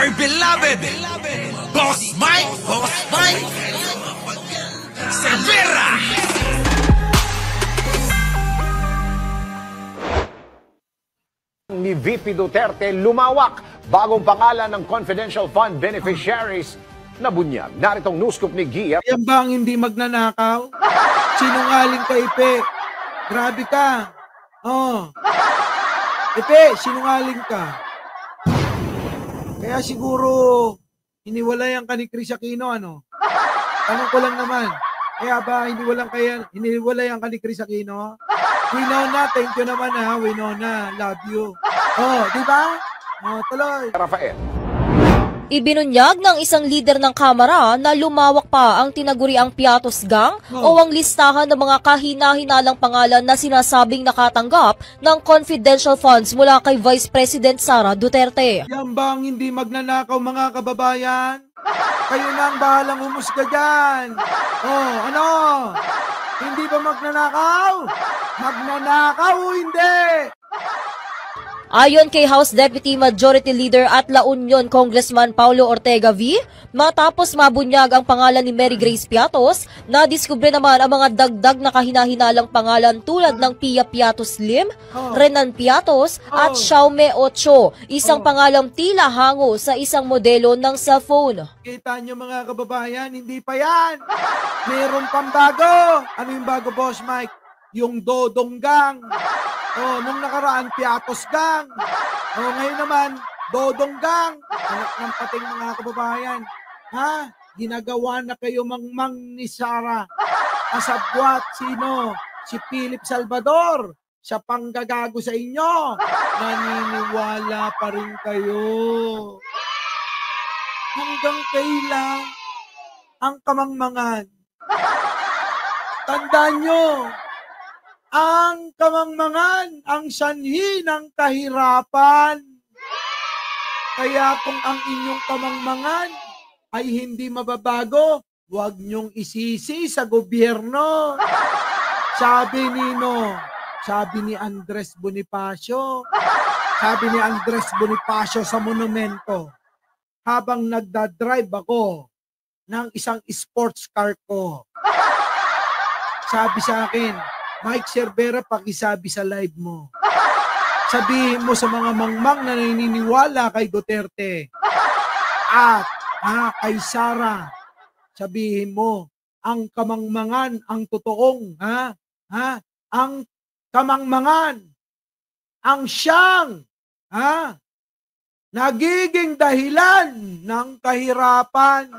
my beloved Boss Mike Cervera. Ni VP Duterte lumawak, bagong pangalan ng confidential fund beneficiaries na bunyag. Naritong news scoop ni Gia. Yan ba ang hindi magnanakaw? Sinungaling ka, Ipe. Grabe ka. Oh. Ipe, sinungaling ka. Kaya siguro, hiniwalayan ka ni Chris Aquino, ano? Tanong ko lang naman. Kaya ba hiniwalayan ka ni Chris Aquino? Winona, thank you naman ha. Winona, love you. Oh, di ba? Oh, tuloy. Rafael. Ibinunyag ng isang leader ng Kamara na lumawak pa ang tinaguriang Piatos Gang o ang listahan ng mga kahina-hinalang pangalan na sinasabing nakatanggap ng confidential funds mula kay Vice President Sara Duterte. Yan ba ang hindi magnanakaw, mga kababayan? Kayo na ang bahalang humusga dyan. Oh, ano? Hindi ba magnanakaw? Magnanakaw o hindi? Ayon kay House Deputy Majority Leader at La Union Congressman Paulo Ortega V, matapos mabunyag ang pangalan ni Mary Grace Piatos, nadiskubre naman ang mga dagdag na kahina-hinalang pangalan tulad ng Pia Piatos Lim, Renan Piatos at Xiaome Ocho, isang pangalang tila hango sa isang modelo ng cellphone. Kita nyo mga kababayan, hindi pa yan. Meron pang bago. Ano yung bago, Boss Mike? Yung Dodong Gang. Oh, nung nakaraan, Piatos Gang. Oh, ngayon naman, Dodong Gang. Anak ng pating mga kababayan. Ha? Ginagawa na kayo mangmang ni Sara. Kasabwat, sino? Si Philip Salvador. Siya pang gagago sa inyo. Naniniwala pa rin kayo. Hanggang kailan ang kamangmangan? Tandaan nyo, ang kamangmangan, ang sanhi ng kahirapan. Kaya kung ang inyong kamangmangan ay hindi mababago, huwag nyong isisi sa gobyerno. Sabi ni Andres Bonifacio sa monumento, habang nagdadrive ako ng isang sports car ko, sabi sa akin, Mike Cervera, pakisabi sa live mo. Sabihin mo sa mga mangmang na naniniwala kay Duterte at kay Sara, sabihin mo, ang kamangmangan, ang totoong, ang kamangmangan, ang siyang, nagiging dahilan ng kahirapan.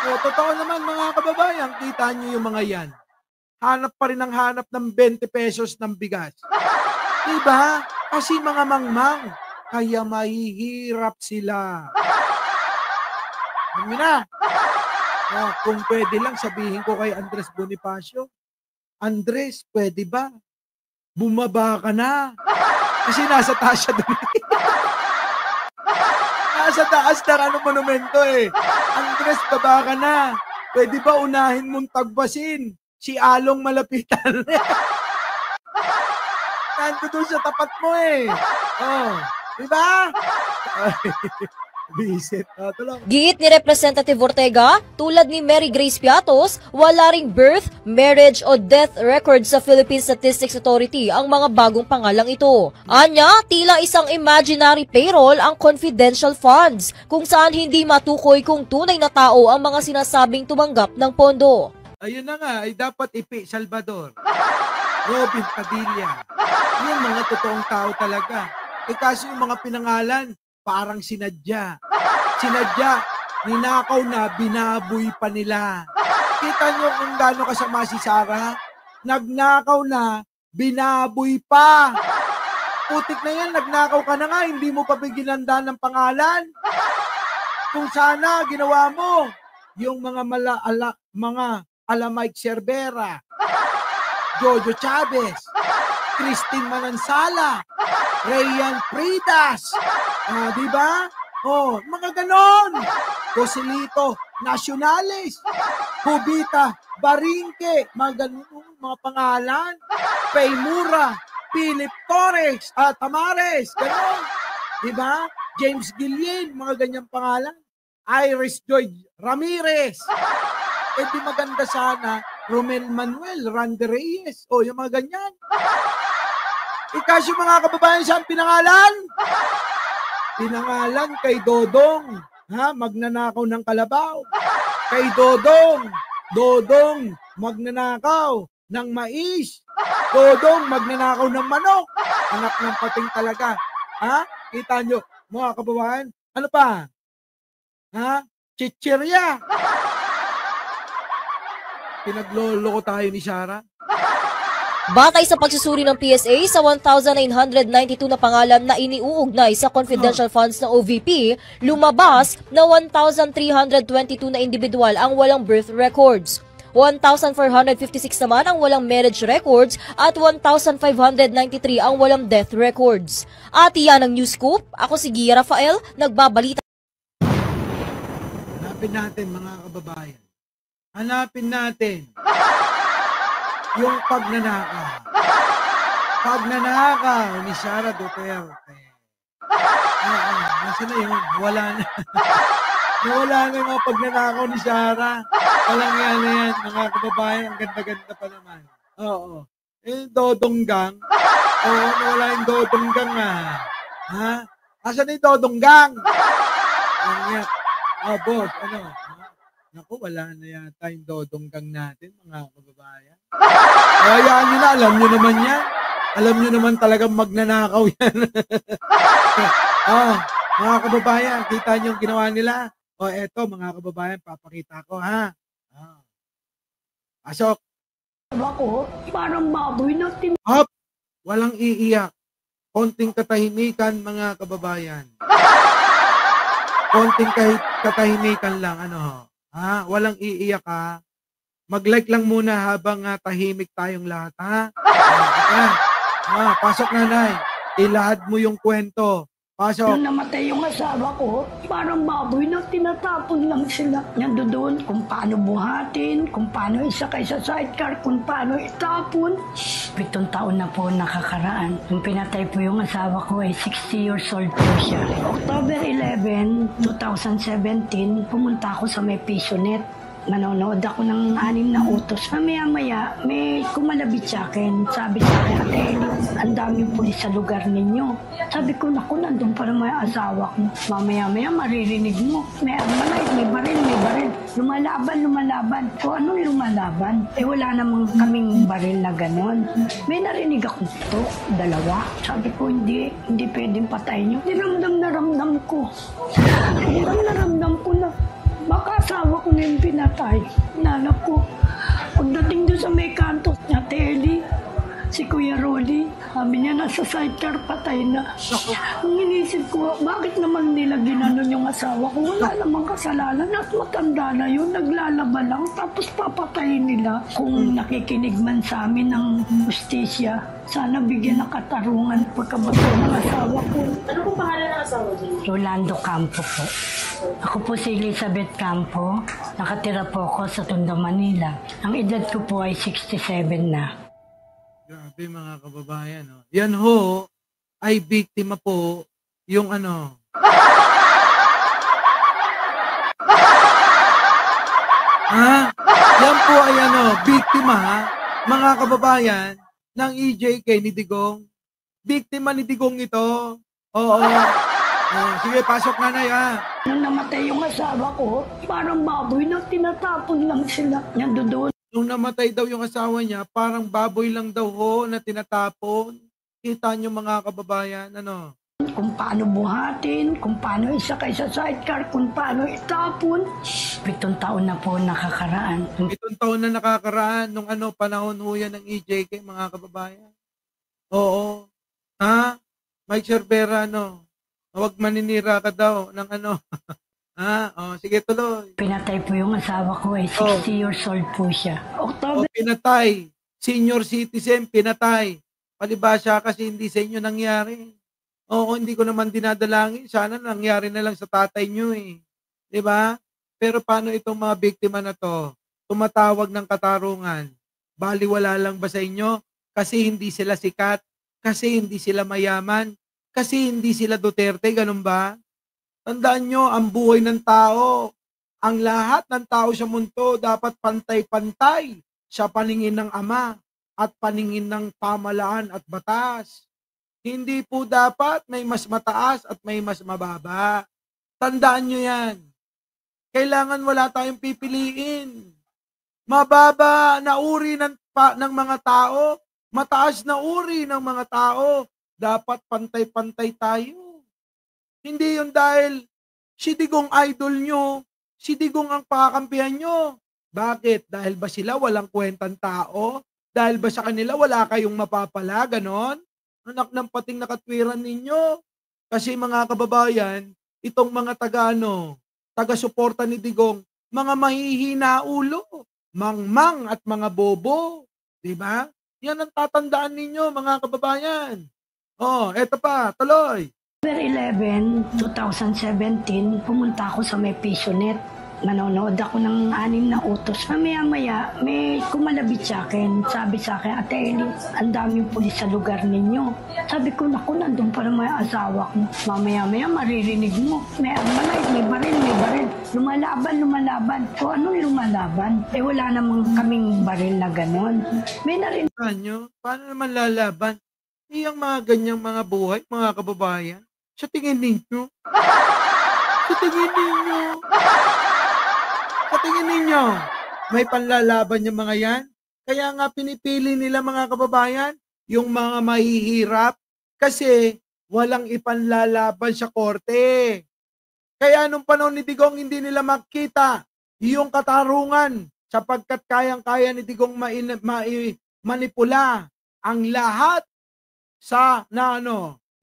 O, totoo naman mga kababayan, kita niyo yung mga yan. Hanap pa rin ang hanap ng 20 pesos ng bigas. Diba? Kasi mga mangmang, kaya mahihirap sila. Alam na. Kung pwede lang, sabihin ko kay Andres Bonifacio, Andres, pwede ba? Bumaba ka na. Kasi nasa taas siya doon. Nasa taas na monumento eh. Andres, baba ka na. Pwede ba unahin mong tagbasin si Along Malapitan? Nandito doon sa tapat mo eh. Oh, diba? Visit. Giit ni Representative Ortega, tulad ni Mary Grace Piatos, wala ring birth, marriage o death record sa Philippine Statistics Authority ang mga bagong pangalang ito. Anya, tila isang imaginary payroll ang confidential funds, kung saan hindi matukoy kung tunay na tao ang mga sinasabing tumanggap ng pondo. Ayun na nga, ay dapat Ipi Salvador, Robin Padilla, yung mga totoong tao talaga. Kasi yung mga pinangalan, parang sinadya. Ninakaw na, binaboy pa nila. Kita nyo kung gaano kasama si Sara? Nagnakaw na, binaboy pa. Putik na yan, nagnakaw ka na nga, hindi mo pa biginanda ng pangalan. Kung sana, ginawa mo, yung mga ala Mike Cervera, Jojo Chavez, Christine Manansala, Rayan Fridas, diba? Mga ganon. Joselito Nacionales, Jubita Barinque, mga ganon, mga pangalan. Paymura, Philip Torres, Tamares, ganon. Diba? James Guillen, mga ganyang pangalan. Iris Joy Ramirez. Eh di maganda sana, Romel Manuel, Randy Reyes. O, yung mga ganyan. Kasi mga kababayan, saan pinangalan? Pinangalan kay Dodong. Magnanakaw ng kalabaw. Kay Dodong. Dodong, magnanakaw ng mais. Dodong, magnanakaw ng manok. Anak ng pating talaga. Kita nyo, mga kababayan. Ano pa? Chichirya. Pinagloloko tayo ni Sarah. Batay sa pagsusuri ng PSA sa 1,992 na pangalan na iniuugnay sa confidential funds ng OVP, lumabas na 1,322 na individual ang walang birth records. 1,456 naman ang walang marriage records at 1,593 ang walang death records. At iyan ang News Scoop. Ako si Gia Rafael, nagbabalita. Hanapin natin mga kababayan. Hanapin natin yung pagnanakaw. Pagnanakaw ni Sara Duterte. Nasaan na yun? Wala na. Nawala na yung mga pagnanakaw ni Sara. Walang yan na yan, mga kababayan. Ang ganda-ganda pa naman. Oo. Dodonggang. Oo, nawala yung Dodonggang Nasaan na yung Dodonggang? Yan. Boss, ano? Naku, wala na yata yung Dodonggang natin, mga kababayan. Hayaan nyo na, alam nyo naman yan. Alam nyo naman talagang magnanakaw yan. Mga kababayan, kita nyo yung ginawa nila. Eto, mga kababayan, papakita ko, Pasok. Ako, parang baboy na Hop! Walang iiyak. Konting katahimikan, mga kababayan. Konting katahimikan lang, walang iiyak, Mag-like lang muna habang tahimik tayong lahat, pasok, nanay. Ilahad mo yung kwento. Pasok. Nung namatay yung asawa ko, parang baboy na tinatapon lang sila. Nandoon kung paano buhatin, kung paano isakay sa sidecar, kung paano itapon. 7 taon na po nakakaraan. Nung pinatay po yung asawa ko ay 60 years old po siya. October 11, 2017, pumunta ako sa may Pisonet. Manonood ako ng 6 na utos. Mamaya-maya, may kumalabit sa akin. Sabi sa akin, Ate Eli, ang daming pulis sa lugar ninyo. Sabi ko, naku, nandun pa naman yung asawa ko. Mamaya-maya, maririnig mo. May baril. Lumalaban. O anong lumalaban? Wala namang kaming baril na ganon. May narinig akong tok, 2. Sabi ko, hindi pwedeng patayin nyo. Ramdam ko. Ramdam ko na. Baka asawa ko na yung pinatay. Nanak ko. Pagdating doon sa may kanto, Ate Eli, si Kuya Rolly, sabi niya nasa sidecar, patay na. Ang inisip ko, bakit naman nila ginanon yung asawa ko? Wala namang kasalanan at matanda na yun, naglalaba lang, tapos papatayin nila. Kung nakikinig man sa amin ng justisya, sana bigyan ng katarungan pagkabato ng asawa ko. Ano pong pangalan ng asawa niyo? Rolando Campo po. Ako po si Elizabeth Campo. Nakatira po ako sa Tondo, Manila. Ang edad ko po ay 67 na. Grabe, mga kababayan. Yan ho, ay biktima po yung Yan po ay biktima, mga kababayan, ng EJK ni Digong. Biktima ni Digong ito. Oo. Sige, pasok, nanay, Nung namatay yung asawa ko, parang baboy na tinatapon lang sila. Nandoon. Nung namatay daw yung asawa niya, parang baboy lang daw ho na tinatapon. Kita nyo, mga kababayan, Kung paano buhatin, kung paano isakay sa sidecar, kung paano itapon. 7 taon na po nakakaraan. 7 taon na nakakaraan nung panahon ho yan ng EJK, mga kababayan. Oo. Mike Cervera, huwag maninira ka daw ng sige, tuloy. Pinatay po yung asawa ko ay 60 years old po siya. October. Pinatay. Senior citizen, pinatay. Palibhasa kasi hindi sa inyo nangyari. Hindi ko naman dinadalangin. Sana nangyari na lang sa tatay nyo eh. Diba? Pero paano itong mga biktima na to? Tumatawag ng katarungan. Baliwala lang ba sa inyo? Kasi hindi sila sikat. Kasi hindi sila mayaman. Kasi hindi sila Duterte. Ganun ba? Tandaan nyo, ang buhay ng tao, ang lahat ng tao sa mundo dapat pantay-pantay sa paningin ng Ama at paningin ng pamalaan at batas. Hindi po dapat may mas mataas at may mas mababa. Tandaan nyo yan. Kailangan wala tayong pipiliin. Mababa na uri ng mga tao, mataas na uri ng mga tao. Dapat pantay-pantay tayo. Hindi yun dahil si Digong idol nyo, si Digong ang pakakampihan nyo. Bakit? Dahil ba sila walang kwentang tao? Dahil ba sa kanila wala kayong mapapala? Ganon? Anak ng pating nakatwiran ninyo. Kasi mga kababayan, itong mga taga-suporta ni Digong, mga mahihina ulo, mangmang at mga bobo. Diba? Yan ang tatandaan ninyo, mga kababayan. Oh, eto pa, tuloy. November 11, 2017, pumunta ako sa may Pisonet. Manonood ako ng 6 na utos. Mamaya-maya, may kumalabit sa akin. Sabi sa akin, Ate Eli, ang daming pulis sa lugar ninyo. Sabi ko, naku, nandun pa naman yung asawa ko. Mamaya-maya, maririnig mo. May baril. Lumalaban. So, anong lumalaban? Wala namang kaming baril na ganon. May narinig. Paano naman lalaban? Iyang mga ganyang mga buhay, mga kababayan. Sa tingin ninyo, may panlalaban yung mga yan. Kaya nga pinipili nila, mga kababayan, yung mga mahihirap kasi walang ipanlalaban sa korte. Kaya nung panahon ni Digong, hindi nila makita yung katarungan sapagkat kayang-kaya ni Digong manipula ang lahat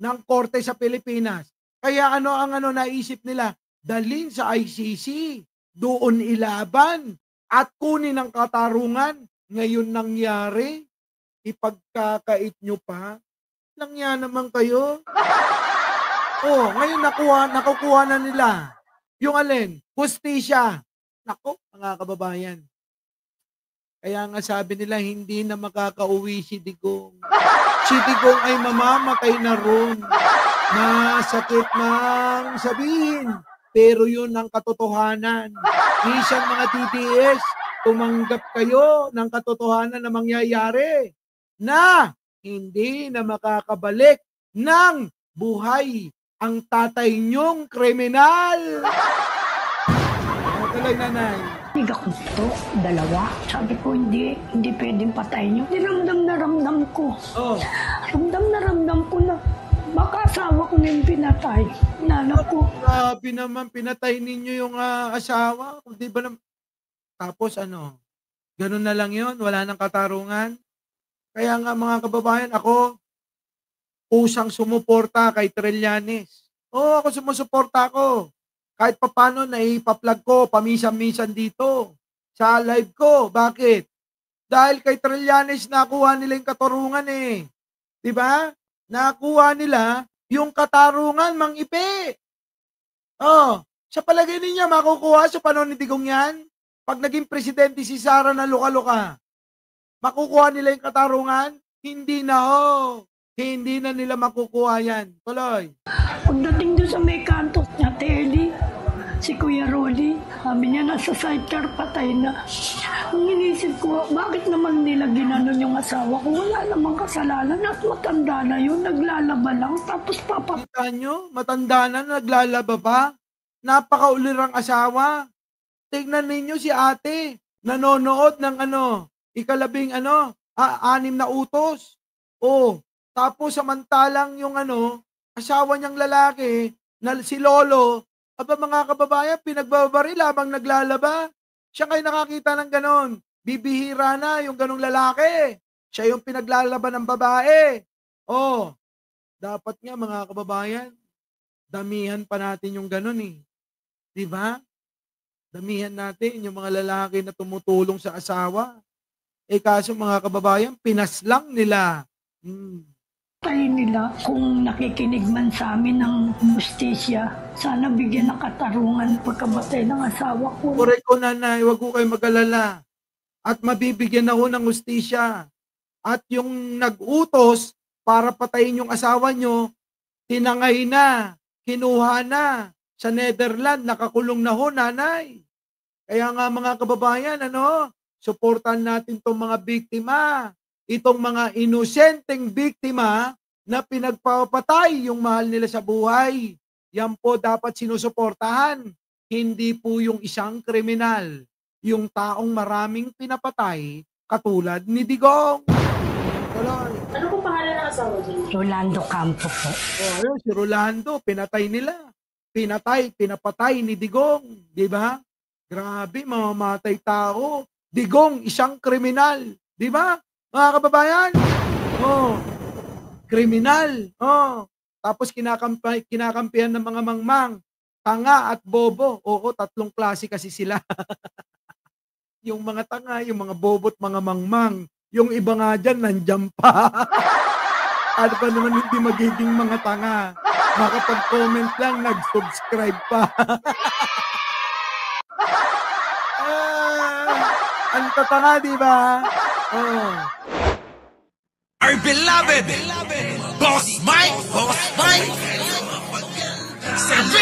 ng korte sa Pilipinas. Kaya ang naisip nila? Dalhin sa ICC, doon ilaban, at kunin ang katarungan. Ngayon nangyari, ipagkakait nyo pa, langya naman kayo. Ngayon nakukuha na nila. Yung alin? Hustisya. Nako, mga kababayan. Kaya nga sabi nila, hindi na makakauwi si Digong. Si Digong ay mamamatay na ron. Masakit mang sabihin, pero yun ang katotohanan. Minsan mga TTS, tumanggap kayo ng katotohanan na mangyayari na hindi na makakabalik ng buhay ang tatay niyong kriminal. Tuloy, nanay. Tiga ko to, 2. Sabi ko, hindi pwedeng patayin niyo. Ramdam ko. Ramdam ko na baka asawa ko na yung pinatay. Nana ko. Grabe naman, pinatay ninyo yung asawa. Di ba Tapos ganun na lang yun, wala nang katarungan. Kaya nga mga kababayan, ako, usang sumuporta kay Trillanes. Ako sumusuporta ako. Kahit papano naipa-plug ko paminsan-minsan dito sa live ko. Bakit? Dahil kay Trillanes nakuha nila yung katarungan eh. 'Di ba? Nakuha nila yung katarungan, Mang Ipe. Sa palagay niya makukuha sa panahon ni Digong yan? Pag naging presidente si Sara na luka-luka, makukuha nila yung katarungan? Hindi na Hindi na nila makukuha yan. Tuloy. Pagdating doon sa may kanto niya, Teli, si Kuya Rolly, sabi niya nasa sidecar, patay na. Ang inisip ko, bakit naman nila ginanon yung asawa ko? Wala namang kasalanan at matanda na yun, naglalaba lang, tapos Kita nyo, matanda na, naglalaba pa. Napakaulirang asawa. Tignan ninyo si ate, nanonood ng ikalabing 6 na utos. Tapos samantalang yung asawa niyang lalaki, na si Lolo, mga kababayan, pinagbabaril habang naglalaba. Siya kayo nakakita ng ganon. Bibihira na yung ganong lalaki. Siya yung pinaglalaban ng babae. Dapat nga mga kababayan, damihan pa natin yung ganon eh. Diba? Damihan natin yung mga lalaki na tumutulong sa asawa. Kaso mga kababayan, pinaslang nila. Tayo nila, kung nakikinig man sa amin ng justisya, sana bigyan ng katarungan pagkamatay ng asawa ko. Correct ko, nanay, wag ko kayo mag-alala. At mabibigyan ako ng justisya. At yung nag-utos para patayin yung asawa nyo, tinangay na, kinuha na. sa Netherlands, nakakulong na ho, nanay. Kaya nga mga kababayan, suportan natin itong mga biktima. Itong mga inosenteng biktima na pinagpapatay yung mahal nila sa buhay. Yan po dapat sinusuportahan. Hindi po yung isang kriminal. Yung taong maraming pinapatay, katulad ni Digong. Tuloy. Ano po pangalan ng asawa niyo? Rolando Campo po. Ayun, si Rolando, pinatay nila. Pinapatay ni Digong. Di ba? Grabe, mamamatay tao. Digong, isang kriminal. Di ba? Mga kababayan? Kriminal. Tapos kinakampihan ng mga mangmang. Tanga at bobo. Oo, tatlong klase kasi sila. Yung mga tanga, yung mga bobo at mga mangmang. Yung iba nga dyan, nandyan pa. Ano pa naman hindi magiging mga tanga? Makapag-comment lang, nag-subscribe pa. Ang tatanga, di ba? Our beloved Boss Mike Sevilla.